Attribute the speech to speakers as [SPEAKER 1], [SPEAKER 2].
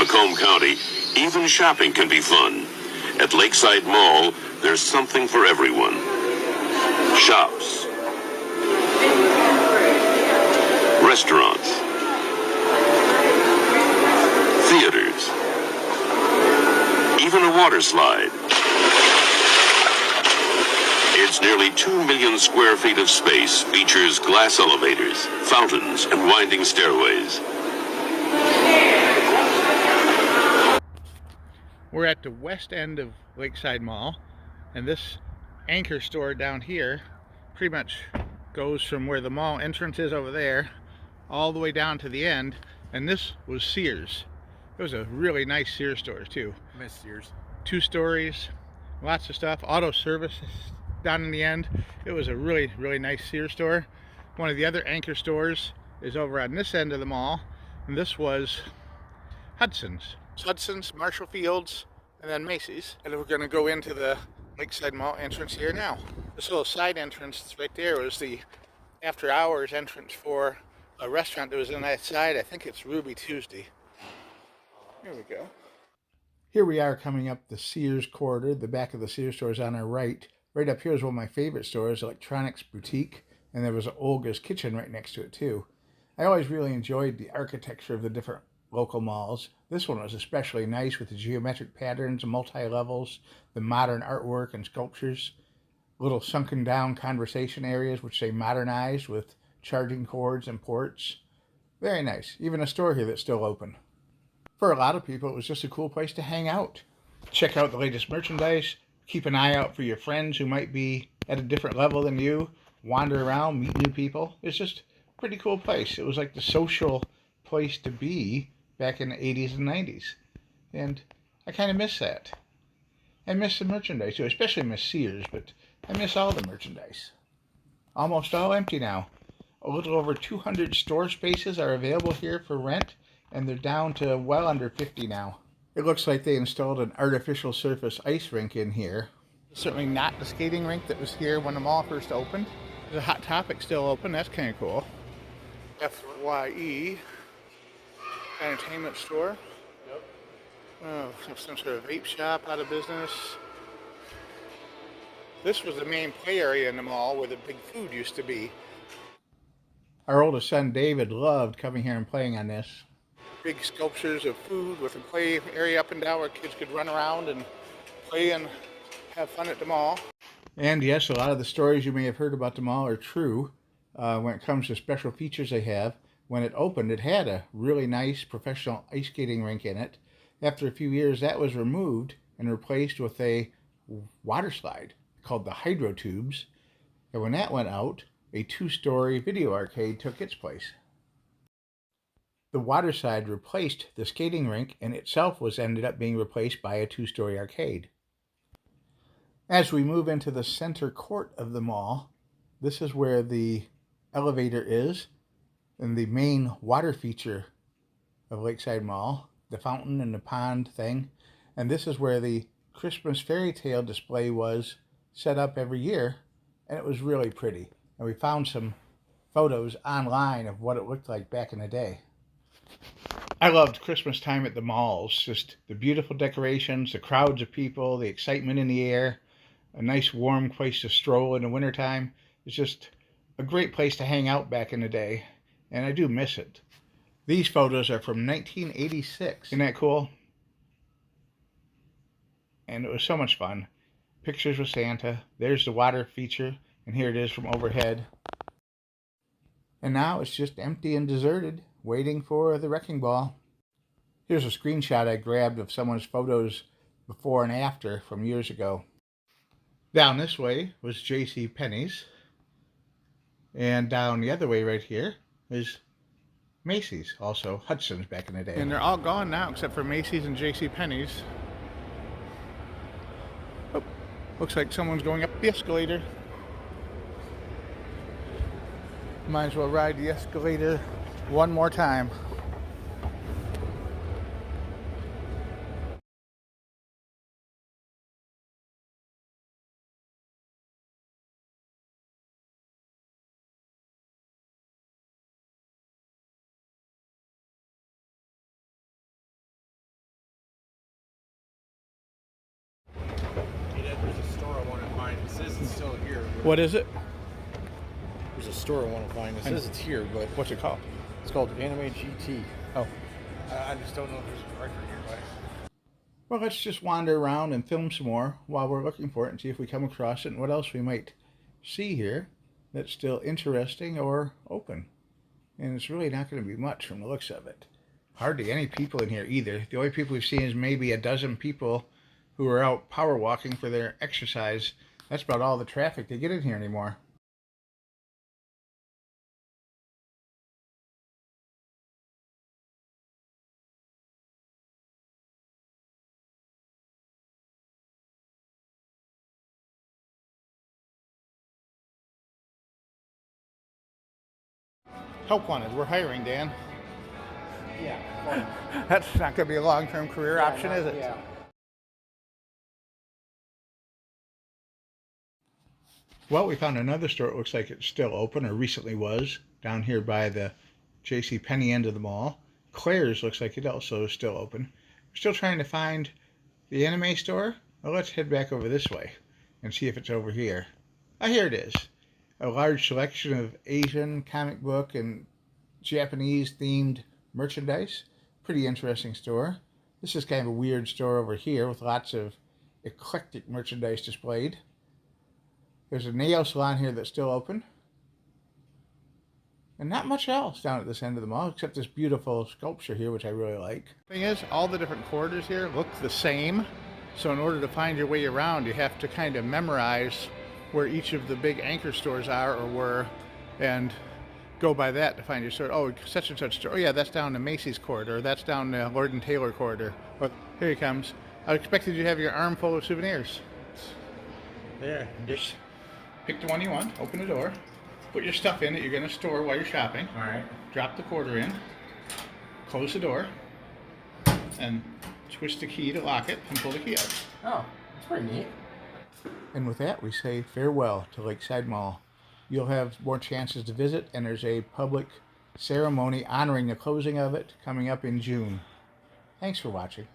[SPEAKER 1] Macomb County, even shopping can be fun. At Lakeside Mall, there's something for everyone. Shops, restaurants, theaters, even a water slide. Its nearly 2 million square feet of space features glass elevators, fountains, and winding stairways.
[SPEAKER 2] We're at the west end of Lakeside Mall, and this anchor store down here pretty much goes from where the mall entrance is over there all the way down to the end, and this was Sears. It was a really nice Sears store too.
[SPEAKER 3] I miss Sears.
[SPEAKER 2] 2 stories, lots of stuff, auto service down in the end. It was a really nice Sears store. One of the other anchor stores is over on this end of the mall, and this was Hudson's, Marshall Fields, and then Macy's. And we're going to go into the Lakeside Mall entrance here now. This little side entrance that's right there was the after hours entrance for a restaurant that was on that side. I think it's Ruby Tuesday. Here we go. Here we are coming up the Sears corridor. The back of the Sears store is on our right. Right up here is one of my favorite stores, Electronics Boutique, and there was Olga's Kitchen right next to it too. I always really enjoyed the architecture of the different local malls. This one was especially nice with the geometric patterns, multi-levels, the modern artwork and sculptures, little sunken down conversation areas which they modernized with charging cords and ports. Very nice. Even a store here that's still open. For a lot of people, it was just a cool place to hang out. Check out the latest merchandise, keep an eye out for your friends who might be at a different level than you, wander around, meet new people. It's just a pretty cool place. It was like the social place to be back in the 80s and 90s. And I kind of miss that. I miss the merchandise too, especially miss Sears, but I miss all the merchandise. Almost all empty now. A little over 200 store spaces are available here for rent, and they're down to well under 50 now. It looks like they installed an artificial surface ice rink in here. Certainly not the skating rink that was here when the mall first opened. There's a Hot Topic still open, that's kind of cool. FYE entertainment store. Yep. Oh, some sort of vape shop out of business. This was the main play area in the mall where the big food used to be. Our oldest son David loved coming here and playing on this. Big sculptures of food with a play area up and down where kids could run around and play and have fun at the mall. And yes, a lot of the stories you may have heard about the mall are true when it comes to special features they have. When it opened, it had a really nice professional ice skating rink in it. After a few years, that was removed and replaced with a water slide called the Hydro Tubes. And when that went out, a 2-story video arcade took its place. The water slide replaced the skating rink, and itself ended up being replaced by a 2-story arcade. As we move into the center court of the mall, this is where the elevator is, and the main water feature of Lakeside Mall, the fountain and the pond thing. And this is where the Christmas fairy tale display was set up every year, and it was really pretty. And we found some photos online of what it looked like back in the day. I loved Christmas time at the malls, just the beautiful decorations, the crowds of people, the excitement in the air, a nice warm place to stroll in the wintertime. It's just a great place to hang out back in the day, and I do miss it. These photos are from 1986. Isn't that cool? And it was so much fun. Pictures with Santa. There's the water feature, and here it is from overhead. And now it's just empty and deserted, waiting for the wrecking ball. Here's a screenshot I grabbed of someone's photos before and after from years ago. Down this way was J.C. Penney's, and down the other way right here is Macy's, also Hudson's back in the day. And they're all gone now except for Macy's and J.C. Penney's. Oh, looks like someone's going up the escalator. Might as well ride the escalator one more time. What is it?
[SPEAKER 3] There's a store I want to find. It says it's here, but
[SPEAKER 2] What's it called?
[SPEAKER 3] it's called Anime GT.
[SPEAKER 2] Oh.
[SPEAKER 3] I just don't know if there's a record nearby.
[SPEAKER 2] Well, let's just wander around and film some more while we're looking for it and see if we come across it and what else we might see here that's still interesting or open. And it's really not going to be much from the looks of it. Hardly any people in here either. The only people we've seen is maybe a dozen people who are out power walking for their exercise. That's about all the traffic they get in here anymore. Help wanted. We're hiring, Dan.
[SPEAKER 3] Yeah. Well,
[SPEAKER 2] That's not going to be a long-term career option, is it?
[SPEAKER 3] Yeah.
[SPEAKER 2] Well, we found another store. It looks like it's still open, or recently was, down here by the J.C. Penney end of the mall. Claire's looks like it also is still open. We're still trying to find the anime store. Well, let's head back over this way and see if it's over here. Ah, here it is. A large selection of Asian comic book and Japanese themed merchandise. Pretty interesting store. This is kind of a weird store over here with lots of eclectic merchandise displayed. There's a nail salon here that's still open. And not much else down at this end of the mall except this beautiful sculpture here, which I really like. Thing is, all the different corridors here look the same. So in order to find your way around, you have to kind of memorize where each of the big anchor stores are or were, and go by that to find your store. Oh, such and such store. Oh yeah, that's down the Macy's corridor. That's down the Lord and Taylor corridor. Well, here he comes. I expected you to have your arm full of souvenirs.
[SPEAKER 3] There.
[SPEAKER 2] Just pick the one you want, open the door, put your stuff in that you're going to store while you're shopping.
[SPEAKER 3] All right.
[SPEAKER 2] Drop the quarter in, close the door, and twist the key to lock it and pull the key out.
[SPEAKER 3] Oh, that's pretty neat.
[SPEAKER 2] And with that, we say farewell to Lakeside Mall. You'll have more chances to visit, and there's a public ceremony honoring the closing of it coming up in June. Thanks for watching.